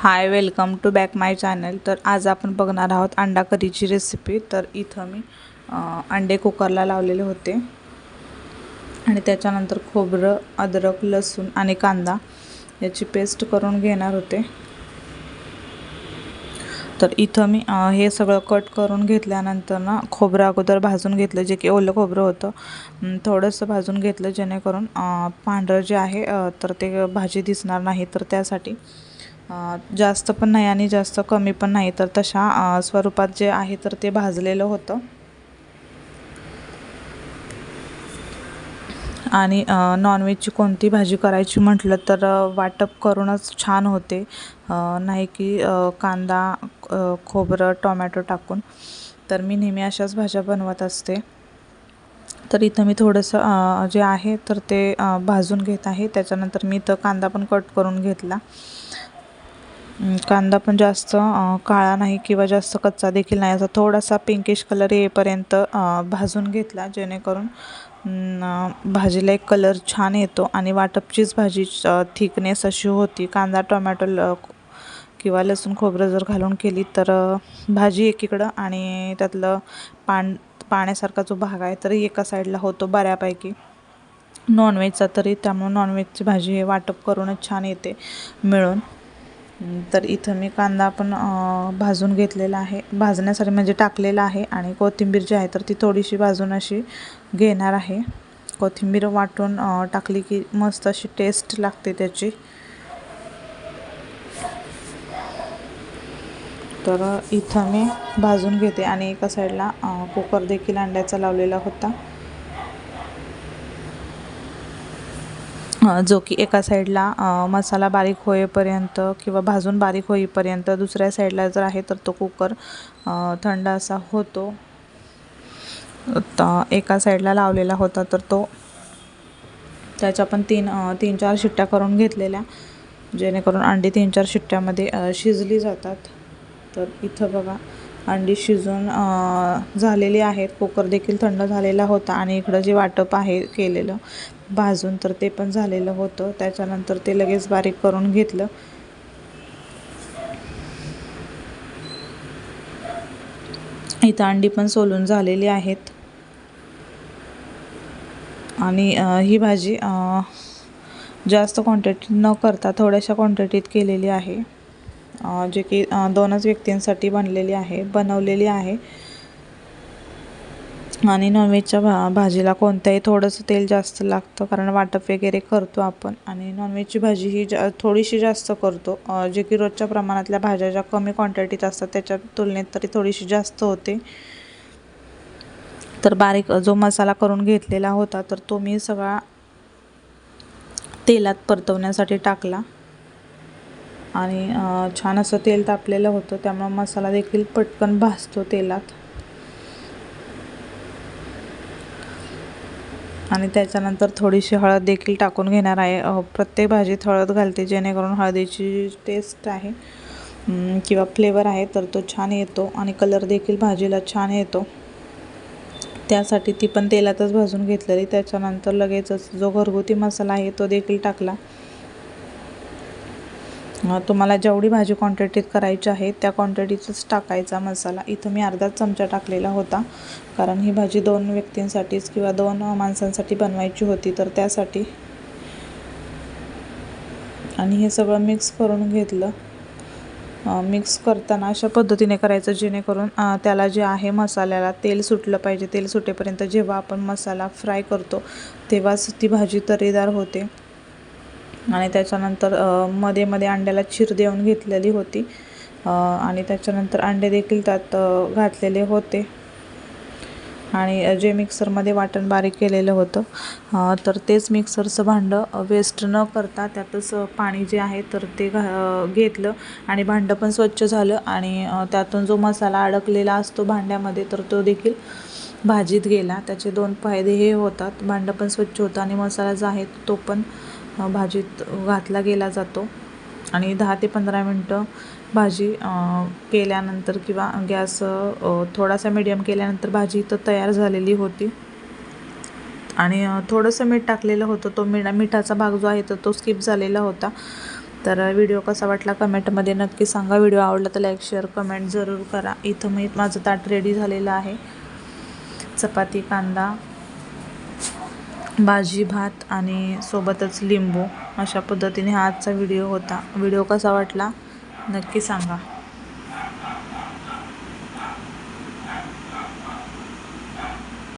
High, welcome to back my channel. तर आज आपण बघणार आहोत अंडा करीची रेसिपी। तर इथं मी अंडे कुकरला लावलेले होते आणि त्याच्यानंतर खोबरं, अद्रक, लसूण आणि कांदा याची पेस्ट करून घेणार होते। तर इथं मी हे सगळं कट करून घेतल्यानंतर ना खोबरं अगोदर भाजून घेतलं, जे की ओलं खोबरं होतं। थोडंसं भाजून घेतलं जेणेकरून पांढरं जे आहे तर ते भाजी दिसणार नाही। तर त्यासाठी जास्त पण नाही आणि जास्त कमी पण नाही, तर तशा स्वरूपात जे आहे तर ते भाजलेलं होतं। आणि नॉनव्हेजची कोणती भाजी करायची म्हटलं तर वाटप करूनच छान होते, नाही की कांदा, खोबरं, टोमॅटो टाकून। तर मी नेहमी अशाच भाज्या बनवत असते। तर इथं मी थोडंसं जे आहे तर ते भाजून घेत आहे। त्याच्यानंतर मी इथं कांदा पण कट करून घेतला। कांदा पण जास्त काळा नाही किंवा जास्त कच्चा देखील नाही, असा थोडासा पिंकिश कलर येईपर्यंत भाजून घेतला, जेणेकरून भाजीला एक कलर छान येतो आणि वाटपचीच भाजी थिकनेस अशी होती। कांदा, टोमॅटो किंवा लसूण खोबरं जर घालून केली तर भाजी एकीकडं आणि त्यातलं पाण्यासारखा जो भाग आहे तर एका साईडला होतो बऱ्यापैकी नॉनव्हेजचा तरी, त्यामुळे नॉनव्हेजची भाजी हे वाटप करूनच छान येते मिळून। तर इथं मी कांदा पण भाजून घेतलेला आहे, भाजण्यासाठी म्हणजे टाकलेला आहे। आणि कोथिंबीर जी आहे तर ती थोडीशी भाजून अशी घेणार आहे। कोथिंबीर वाटून टाकली की मस्त अशी टेस्ट लागते त्याची। तर इथं मी भाजून घेते आणि एका साईडला कुकर देखील अंड्याचा लावलेला होता, जो की एका साईडला मसाला बारीक होईपर्यंत किंवा भाजून बारीक होईपर्यंत, दुसऱ्या साईडला जर आहे तर तो कुकर थंड असा होतो। एका साईडला लावलेला होता तर तो त्याच्या पण तीन चार शिट्ट्या करून घेतलेल्या, जेणेकरून अंडी 3-4 शिट्ट्यामध्ये शिजली जातात। तर इथं बघा अंडी शिजून झालेली आहेत, कुकर देखील थंड झालेला होता आणि इकडं जे वाटप आहे केलेलं भाजून तर ते पण झालेलं होतं। त्याच्यानंतर ते लगेच बारीक करून घेतलं। इथं अंडी पण सोलून झालेली आहेत आणि ही भाजी जास्त क्वांटिटी न करता थोड्याशा क्वांटिटीत केलेली आहे, जे की 2च व्यक्तींसाठी बनवलेली आहे। आणि नॉनव्हेजच्या भाजीला कोणत्याही थोडंसं तेल जास्त लागतं, कारण वाटप वगैरे करतो आपण। आणि नॉनव्हेजची भाजी ही थोडीशी जास्त करतो, जे की रोजच्या प्रमाणातल्या भाज्या ज्या कमी क्वांटिटीत असतात त्याच्या तुलनेत तरी थोडीशी जास्त होते। तर बारीक जो मसाला करून घेतलेला होता तर तो मी सगळा तेलात परतवण्यासाठी टाकला आणि छान असं तेल तापलेलं होतं, त्यामुळे मसाला देखील पटकन भाजतो तेलात। आणि त्याच्यानंतर थोडीशी हळद देखील टाकून घेणार आहे। प्रत्येक भाजीत हळद घालते, जेणेकरून हळदीची टेस्ट आहे किंवा फ्लेवर आहे तर तो छान येतो आणि कलर देखील भाजीला छान येतो। त्यासाठी ती पण तेलातच भाजून घेतलेली। त्याच्यानंतर लगेचच जो घरगुती मसाला आहे तो देखील टाकला। तुम्हाला जेवढी भाजी क्वांटिटीत करायची आहे त्या क्वांटिटीचाच टाकायचा मसाला। इथं मी अर्धाच चमचा टाकलेला होता, कारण ही भाजी 2 व्यक्तींसाठीच किंवा 2 माणसांसाठी बनवायची होती, तर त्यासाठी। आणि हे सगळं मिक्स करून घेतलं। मिक्स करताना अशा पद्धतीने करायचं जेणेकरून त्याला जे आहे मसाल्याला तेल सुटलं पाहिजे। तेल सुटेपर्यंत जेव्हा आपण मसाला फ्राय करतो तेव्हाच ती भाजी तर्रीदार होते। आणि त्याच्यानंतर मध्ये मध्ये अंड्याला चीर देऊन घेतलेली होती आणि त्याच्यानंतर अंडे देखील त्यात घातलेले होते। आणि जे मिक्सरमध्ये वाटण बारीक केलेलं होतं तर तेच मिक्सरचं भांडं वेस्ट न करता त्यातच पाणी जे आहे तर ते घेतलं आणि भांडं पण स्वच्छ झालं। आणि त्यातून जो मसाला अडकलेला असतो भांड्यामध्ये तर तो देखील भाजीत गेला। त्याचे 2 फायदे हे होतात, भांडं पण स्वच्छ होतं आणि मसाला जो आहे तो पण भाजीत घातला गेला जातो। आणि 10 ते 15 मिनटं भाजी केल्यानंतर किंवा गॅस थोडासा मीडियम केल्यानंतर भाजी इथं तयार झालेली होती। आणि थोडंसं मीठ टाकलेलं होतं, तो मिठाचा भाग जो आहे तर तो स्किप झालेला होता। तर व्हिडिओ कसा वाटला कमेंटमध्ये नक्की सांगा. व्हिडिओ आवडला तर लाईक शेअर कमेंट जरूर करा. इथं मी माझं ताट रेडी झालेलं आहे. चपाती, कांदा, भाजी, भात आणि सोबतच लिंबू, अशा पद्धतीने हा आजचा व्हिडिओ होता. व्हिडिओ कसा वाटला नक्की सांगा.